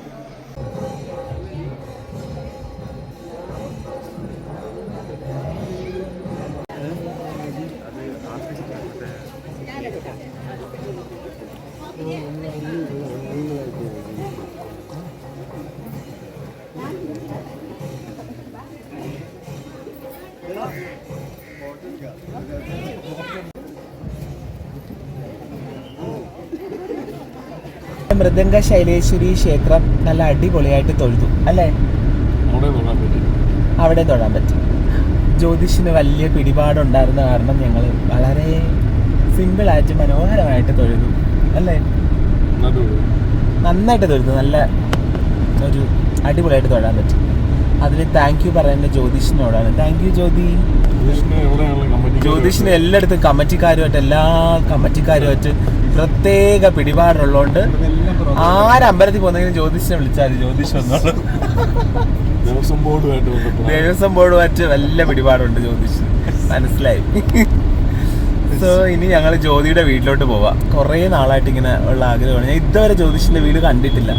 മൃദംഗ ശൈലേശ്വരി ക്ഷേത്രം നല്ല അടിപൊളിയായിട്ട് തൊഴുതു അല്ലേ? അവിടെ തൊഴാൻ പറ്റും. ജ്യോതിഷിന് വലിയ പിടിപാടുണ്ടായിരുന്ന കാരണം ഞങ്ങൾ വളരെ സിമ്പിളായിട്ട് മനോഹരമായിട്ട് തൊഴുതു അല്ലേ? നന്നായിട്ട് തൊഴുതു. നല്ല ഒരു അടിപൊളിയായിട്ട് തൊഴാൻ പറ്റും. അതിൽ താങ്ക് യു പറയുന്നത് ജ്യോതിഷിനോടാണ്. താങ്ക് യു ജ്യോതി. ജ്യോതിഷിന് എല്ലായിടത്തും കമ്മിറ്റിക്കാരുമായിട്ട് എല്ലാ കമ്മിറ്റിക്കാരുമായിട്ട് പ്രത്യേക പിടിപാടുള്ളതുകൊണ്ട് ആരമ്പലത്തിൽ പോകുന്നെങ്കിലും ജ്യോതിഷിനെ വിളിച്ചാൽ ജ്യോതിഷ് വന്നോളൂ. ദേവസ്വം ബോർഡുമായിട്ട് വല്ല പിടിപാടുണ്ട് ജ്യോതിഷ്, മനസ്സിലായി. സോ ഇനി ഞങ്ങൾ ജ്യോതിയുടെ വീട്ടിലോട്ട് പോവാം. കുറേ നാളായിട്ട് ഇങ്ങനെ ഉള്ള ആഗ്രഹമാണ്. ഞാൻ ഇതുവരെ ജ്യോതിഷിന്റെ വീട് കണ്ടിട്ടില്ല.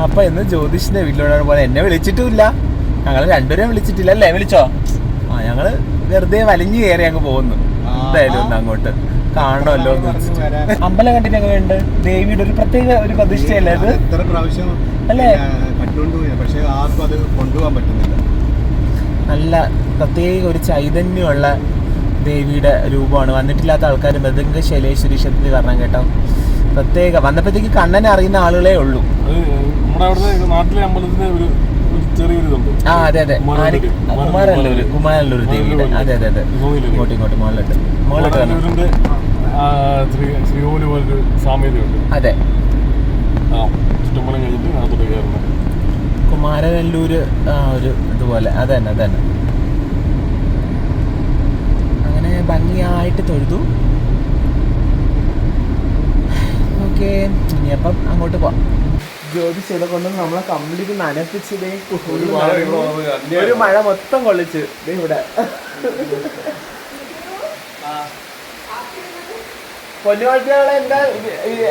അപ്പൊ ഇന്ന് ജ്യോതിഷിന്റെ വീട്ടിലോട്ടാണ് പോലെ. എന്നെ വിളിച്ചിട്ടുമില്ല, ഞങ്ങൾ രണ്ടുപേരെയും വിളിച്ചിട്ടില്ല അല്ലേ? വിളിച്ചോ? ആ ഞങ്ങള് വെറുതെ വലിഞ്ഞു കയറി അങ്ങ് പോകുന്നു. എന്തായാലും ഒന്ന് അങ്ങോട്ട് കാണണമല്ലോ എന്ന് വെച്ചിട്ട്. അമ്പലം കണ്ടിട്ട് എങ്ങനെയുണ്ട്? ദേവിയുടെ ഒരു പ്രത്യേക ഒരു പ്രതിഷ്ഠയല്ലേ അത്? അല്ലേ? പക്ഷേ ആർക്കും അത് കൊണ്ടുപോകാൻ പറ്റുന്നില്ല. നല്ല പ്രത്യേക ഒരു ചൈതന്യമുള്ള ദേവിയുടെ രൂപമാണ്. വന്നിട്ടില്ലാത്ത ആൾക്കാർ മൃദംഗ ശൈലേശ്വരി ക്ഷേത്രത്തിൽ വരണം കേട്ടോ. പ്രത്യേക വന്നപ്പോഴത്തേക്ക് കണ്ണനെ അറിയുന്ന ആളുകളേ ഉള്ളൂ. നമ്മുടെ അവിടുത്തെ നാട്ടിലെ അമ്പലത്തിന് ഒരു ചെറിയൊരിതുണ്ട്. ആ അതെ അതെ, കുമാരനല്ലൂർ ദേവിയുടെ. അതെ അതെ അതെ, ഇങ്ങോട്ട് മുകളിലോട്ട് കുമാരനല്ലൂരിന്റെ ശ്രീകോവില് പോലൊരു സാമ്യതയുണ്ട്. അതെ, ചുറ്റമ്പലം കഴിഞ്ഞിട്ട് അകത്തോട്ട് കയറുന്നത് കുമാരനല്ലൂര് ഒരു ഇതുപോലെ. അത് തന്നെ അത് തന്നെ. അങ്ങനെ ഭംഗിയായിട്ട് തൊഴുതു. ഓക്കെ, ഇനിയപ്പം അങ്ങോട്ട് പോവാം. ജ്യോതിഷയുടെ കൊണ്ട് നമ്മളെ കംപ്ലീറ്റ് നനപ്പിച്ചതേ. ഒരു മഴ മൊത്തം കൊള്ളിച്ച് ഇവിടെ. പൊന്നുകുട്ടികളെ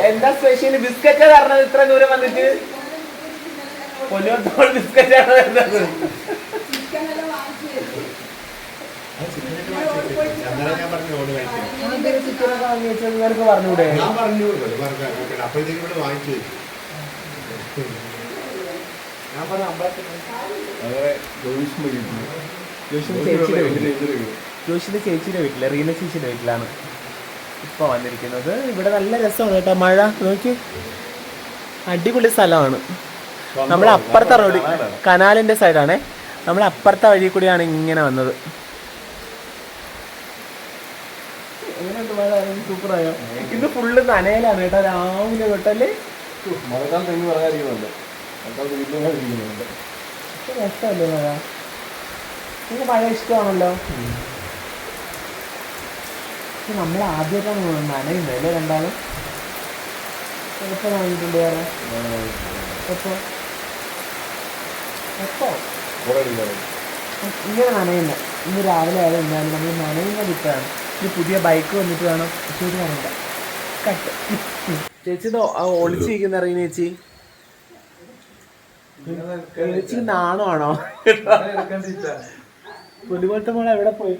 എന്താ സ്പെഷ്യൽ ബിസ്ക്കറ്റ് പറഞ്ഞത് ഇത്ര ദൂരം വന്നിട്ട്? പൊന്നുകുട്ടികൾ ബിസ്ക്കറ്റാണ് വരുന്നത്. നിങ്ങൾക്ക് പറഞ്ഞൂടെ? ജോഷിന്റെ ചേച്ചിയുടെ വീട്ടില്, റീന ചേച്ചിയുടെ വീട്ടിലാണ് ഇപ്പൊ വന്നിരിക്കുന്നത്. ഇവിടെ നല്ല രസമാണ് കേട്ടോ. മഴ നോക്കി, അടിപൊളി സ്ഥലമാണ്. നമ്മൾ അപ്പുറത്തെ റോഡ്, കനാലിന്റെ സൈഡാണേ. നമ്മൾ അപ്പുറത്തെ വഴി കൂടിയാണ് ഇങ്ങനെ വന്നത്. സൂപ്പറായോ? ഇത് ഫുള്ള് നനയിലാണ് കേട്ടോ, രാവിലെ തൊട്ടല്ലേ. മഴക്കാലത്ത് എങ്ങനെ പറയാതിരിക്കുന്നുണ്ട്, മഴക്കാലത്ത് വീട്ടിലിരിക്കുന്നുണ്ട്. രസമല്ലേ മഴ? നിങ്ങൾക്ക് മഴ ഇഷ്ടമാണല്ലോ. നമ്മൾ ആദ്യമായിട്ടാണ് നനയുന്നത് അല്ലേ രണ്ടാളും? എപ്പോൾ നനഞ്ഞിട്ടുണ്ട് വേറെ? എപ്പോ ഇങ്ങനെ നനയുന്നത്? ഇന്ന് രാവിലെ ആയാലും എന്നാലും നമ്മൾ നനയുന്നത് ഇപ്പോഴാണ്. ഒരു പുതിയ ബൈക്ക് വന്നിട്ട് വേണം. ശരി പറയണ്ട കട്ട്. ചേച്ചി ഒളിച്ചിരിക്കുന്ന അറിയുന്ന ചേച്ചി. ചേച്ചി നാണമാണോ? പുലിപോലത്തെ മോളെ എവിടെ പോയി?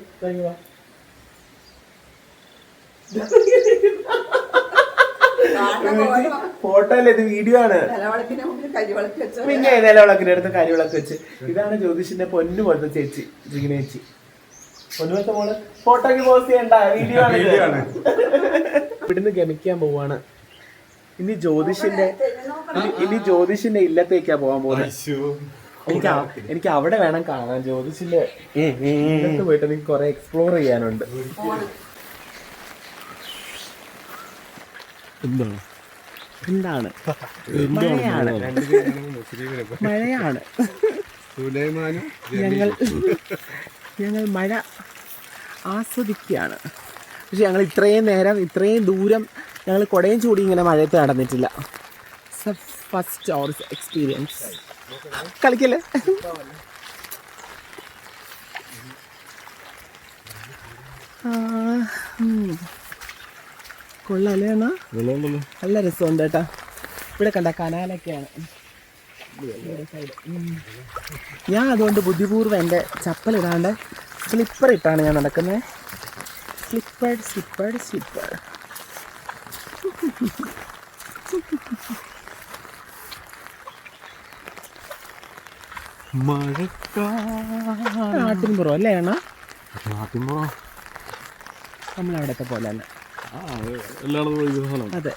ഫോട്ടോ അല്ലേ ഇത്, വീഡിയോ ആണ്. പിന്നെ നിലവിളക്കിന്റെ അടുത്ത് കരിവിളക്ക് വെച്ച്. ഇതാണ് ജ്യോതിഷിന്റെ പൊന്നു പോലത്തെ ചേച്ചി, ജിഗ്ന ചേച്ചി. പൊന്നുപോലത്തെ മോള് ഫോട്ടോക്ക് പോസ്റ്റ് ചെയ്യണ്ട, വീഡിയോ ആണ്. ഇവിടുന്ന് ഗമിക്കാൻ പോവാണ്. ഇനി ജ്യോതിഷിന്റെ ഇല്ലത്തേക്കാ പോവാൻ പോകുന്നത്. എനിക്ക് അവിടെ വേണം കാണാൻ. ജ്യോതിഷിന്റെ ഇല്ലത്ത് പോയിട്ട് എനിക്ക് കുറെ എക്സ്പ്ലോർ ചെയ്യാനുണ്ട്. എന്താണ് മഴയാണ്, മഴയാണ്. ഞങ്ങൾ മഴ ആസ്വദിക്കുകയാണ്. പക്ഷെ ഞങ്ങൾ ഇത്രയും നേരം, ഇത്രയും ദൂരം ഞങ്ങൾ കുടയും ചൂടി ഇങ്ങനെ മഴയത്ത് നടന്നിട്ടില്ല. ഫസ്റ്റ് അവർ എക്സ്പീരിയൻസ്. കളിക്കല്ലേ? കൊള്ളാല്ലേ എന്നാ? നല്ല രസമുണ്ട് കേട്ടാ. ഇവിടെ കണ്ട കനാലൊക്കെയാണ്. ഞാൻ അതുകൊണ്ട് ബുദ്ധിപൂർവ്വം എൻ്റെ ചപ്പലിടാണ്ട് സ്ലിപ്പർ ഇട്ടാണ് ഞാൻ നടക്കുന്നത്. സ്ലിപ്പർ. നാട്ടിൻപുറം അല്ലേ അണ്ണാ? നമ്മളവിടത്തെ പോലെ തന്നെ. അതെ,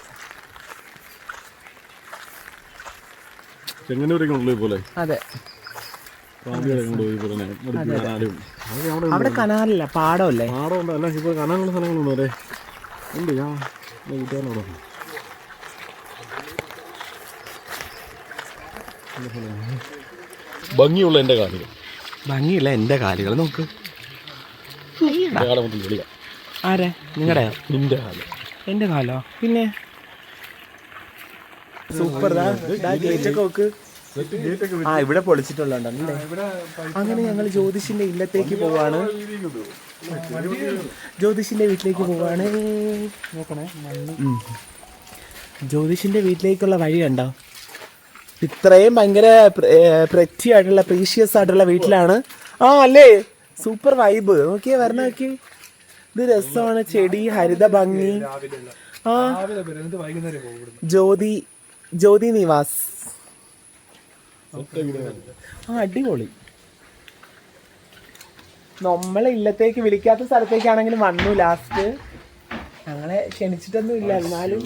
ചെങ്ങന്നൂരൊക്കെ പോലെ. അതെ. അവിടെ കനാലില്ല, പാടമല്ലേ? പാടമുണ്ട്. അല്ല ഇപ്പോൾ കനാലുള്ള സ്ഥലങ്ങളൊന്നും അല്ലേ ഉണ്ട്. ഞാൻ കൂട്ടുകാരനോട് ഭംഗിയുള്ള എൻ്റെ കാലുകൾ. ഭംഗിയില്ല എൻ്റെ കാലുകൾ നോക്ക്. ആരെ? നിങ്ങളുടെ? നിന്റെ കാലം. എൻ്റെ കാലോ? പിന്നെ സൂപ്പർ. ഗേറ്റൊക്കെ നോക്ക്. ഇവിടെ പൊളിച്ചിട്ടുള്ളതുണ്ടല്ലേ. അങ്ങനെ ഞങ്ങൾ ജ്യോതിഷിന്റെ ഇല്ലത്തേക്ക് പോവാണ്. ജ്യോതിഷിന്റെ വീട്ടിലേക്ക് പോവാണ്. നോക്കണേ, ജ്യോതിഷിന്റെ വീട്ടിലേക്കുള്ള വഴി കണ്ടോ? ഇത്രയും ഭയങ്കര പ്രറ്റി ആയിട്ടുള്ള, പ്രീഷ്യസ് ആയിട്ടുള്ള വീട്ടിലാണ്. അല്ലേ? Super vibe. നോക്കിയേ, വരണ നോക്കി. ഇത് രസമാണ്. ചെടി, ഹരിത ഭംഗി. ജ്യോതി നിവാസ്. അടിപൊളി. നമ്മളെ ഇല്ലത്തേക്ക് വിളിക്കാത്ത സ്ഥലത്തേക്കാണെങ്കിലും വന്നു ലാസ്റ്റ്. ഞങ്ങളെ ക്ഷണിച്ചിട്ടൊന്നും ഇല്ല, എന്നാലും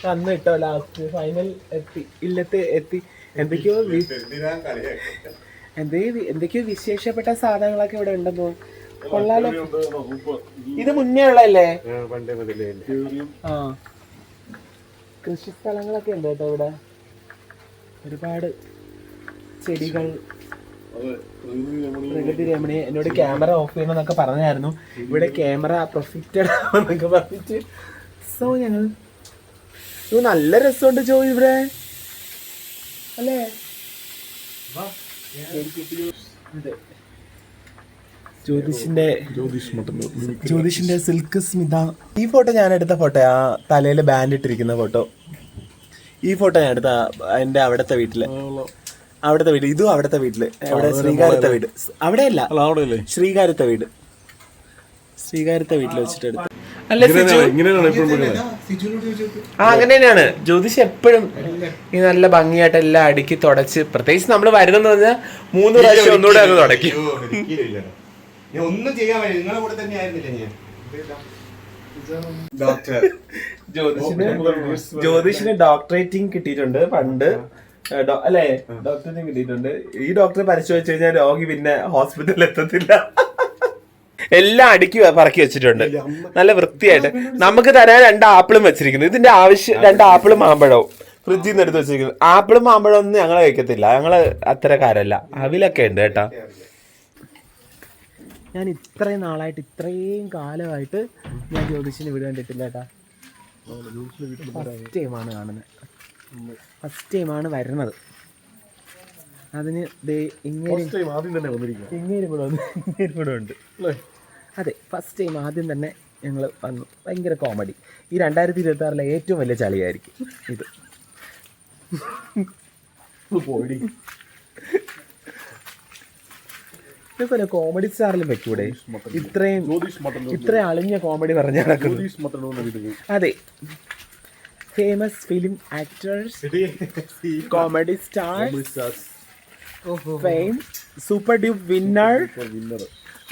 വന്നു കേട്ടോ. ലാസ്റ്റ് ഫൈനൽ എത്തി, ഇല്ലത്ത് എത്തി. എന്തൊക്കെയോ എന്തൊക്കെയോ വിശേഷപ്പെട്ട സാധനങ്ങളൊക്കെ ഇവിടെ ഉണ്ടെന്നോ. കൊള്ളാലോ. ഇത് മുന്നേ ഉള്ളതല്ലേ? പണ്ടേ മുതലേ ആ, കൃഷി സ്ഥലങ്ങളൊക്കെ ഉണ്ട് കേട്ടോ ഇവിടെ. ഒരുപാട് ചെടികൾ, പ്രകൃതി രമണീയ. എന്നോട് ക്യാമറ ഓഫ് ചെയ്യണമെന്നൊക്കെ പറഞ്ഞായിരുന്നു. ഇവിടെ ക്യാമറ പ്രൊഫിറ്റഡ് ആണെന്നൊക്കെ പറഞ്ഞിട്ട്. സോ ഞങ്ങൾ നല്ല രസമുണ്ട് ജോ ഇവിടെ അല്ലേ? അതെ, ജ്യോതിഷിന്റെ സിൽക്ക് സ്മിത. ഈ ഫോട്ടോ ഞാൻ എടുത്ത ഫോട്ടോ, ആ തലയിൽ ബാൻഡ് ഇട്ടിരിക്കുന്ന ഫോട്ടോ. ഈ ഫോട്ടോ ഞാൻ എടുത്ത എന്റെ അവിടത്തെ വീട്ടില്. ഇതും അവിടത്തെ വീട്ടില്. എവിടെ? ശ്രീകാര്യത്തെ വീട്. അവിടെയല്ല, ശ്രീകാര്യത്തെ വീട്. ശ്രീകാര്യത്തെ വീട്ടിൽ വെച്ചിട്ട് എടുത്തു. അല്ലേ ആ, അങ്ങനെ തന്നെയാണ്. ജ്യോതിഷ് എപ്പോഴും ഈ നല്ല ഭംഗിയായിട്ട് എല്ലാം അടുക്കി തുടച്ച്, പ്രത്യേകിച്ച് നമ്മൾ വരുന്നെന്ന് പറഞ്ഞാൽ 3 പ്രാവശ്യം ഒന്നുകൂടെ അത് തുടക്കി. ഒന്നും ചെയ്യാൻ വഴി നിങ്ങളെ കൂടെ തന്നെ ആയിരുന്നില്ല ഞാൻ. ജ്യോതിഷിന് ഡോക്ടറേറ്റിംഗ് കിട്ടിയിട്ടുണ്ട് പണ്ട് അല്ലേ? ഡോക്ടറേറ്റിംഗ് കിട്ടിയിട്ടുണ്ട്. ഈ ഡോക്ടറെ പരിശോധിച്ചു കഴിഞ്ഞാൽ രോഗി പിന്നെ ഹോസ്പിറ്റലിൽ എത്തത്തില്ല. എല്ലാം അടുക്കി പറക്കി വെച്ചിട്ടുണ്ട് നല്ല വൃത്തിയായിട്ട്. നമുക്ക് തരാൻ 2 ആപ്പിളും വെച്ചിരിക്കുന്നു. ഇതിന്റെ ആവശ്യം 2 ആപ്പിളും മാമ്പഴവും ഫ്രിഡ്ജിൽ നിന്ന് എടുത്ത് വെച്ചിരിക്കുന്നു. ആപ്പിളും മാമ്പഴവും ഒന്നും ഞങ്ങൾ കഴിക്കത്തില്ല, ഞങ്ങള് അത്തരക്കാരല്ല. അവിലൊക്കെ ഉണ്ട് കേട്ടാ. ഞാൻ ഇത്രയും നാളായിട്ട്, ഇത്രയും കാലമായിട്ട് ഞാൻ ജ്യോതിഷിന് വീട് കണ്ടിട്ടില്ല കേട്ടാ. ഫസ്റ്റ് ടൈമാണ് കാണുന്നത്, ഫസ്റ്റ് ടൈമാണ് വരുന്നത്. അതിന് ഇങ്ങനെ ഇവിടെ ഉണ്ട്. അതെ, ഫസ്റ്റ് ടൈം ആദ്യം തന്നെ ഞങ്ങൾ വന്നു. ഭയങ്കര കോമഡി. ഈ 2026 ഏറ്റവും വലിയ ചളിയായിരിക്കും ഇത്. ഇതുപോലെ കോമഡി സ്റ്റാറിലും വെക്കൂടെ? ഇത്രയും അളിഞ്ഞ കോമഡി പറഞ്ഞ നടക്കുന്നു. അതെ, famous film actors, comedy stars, fame, super dupe winner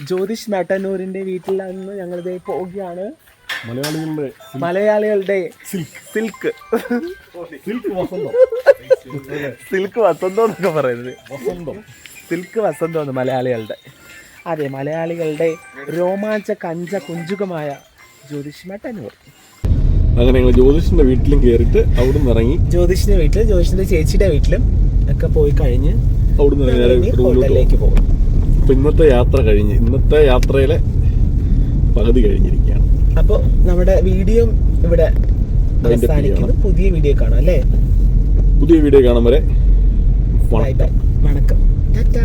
Jyothish മട്ടന്നൂരിന്റെ വീട്ടിലാണ് ഞങ്ങളിത് പോവുകയാണ്. മലയാളികളുടെ സിൽക്ക് വസന്തം എന്നൊക്കെ പറയുന്നത്. സിൽക്ക് വസന്തം മലയാളികളുടെ. അതെ, മലയാളികളുടെ രോമാഞ്ച കഞ്ച കുഞ്ചുകമായ ജ്യോതിഷ് മട്ടന്നൂർ. അങ്ങനെ ഞങ്ങൾ ജ്യോതിഷിന്റെ വീട്ടിലും കയറിയിട്ട് അവിടുന്ന് ഇറങ്ങി. ജ്യോതിഷിന്റെ വീട്ടിൽ, ജ്യോതിഷിന്റെ ചേച്ചിയുടെ വീട്ടിലും ഒക്കെ പോയി കഴിഞ്ഞ് അവിടുന്ന് ഹോട്ടലിലേക്ക് പോകും. അപ്പൊ ഇന്നത്തെ യാത്ര കഴിഞ്ഞ്, ഇന്നത്തെ യാത്രയിലെ പകുതി കഴിഞ്ഞിരിക്കുകയാണ്. അപ്പോൾ നമ്മുടെ വീഡിയോ ഇവിടെ അവസാനിക്കുന്നു. പുതിയ വീഡിയോ കാണാം അല്ലേ? പുതിയ വീഡിയോ കാണാൻ വരെ വണക്കം.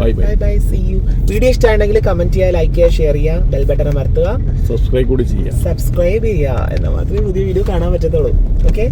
Bye bye, see you. Video ഇഷ്ടമാണെങ്കിൽ കമന്റ് ചെയ്യുക, ലൈക്ക് ചെയ്യുക, ഷെയർ ചെയ്യുക, ബെൽ ബട്ടൺ അമർത്തുക, സബ്സ്ക്രൈബ് കൂടി ചെയ്യുക. സബ്സ്ക്രൈബ് ചെയ്യുക. എന്നാൽ മാത്രമേ പുതിയ വീഡിയോ കാണാൻ പറ്റത്തുള്ളൂ. ഓക്കെ.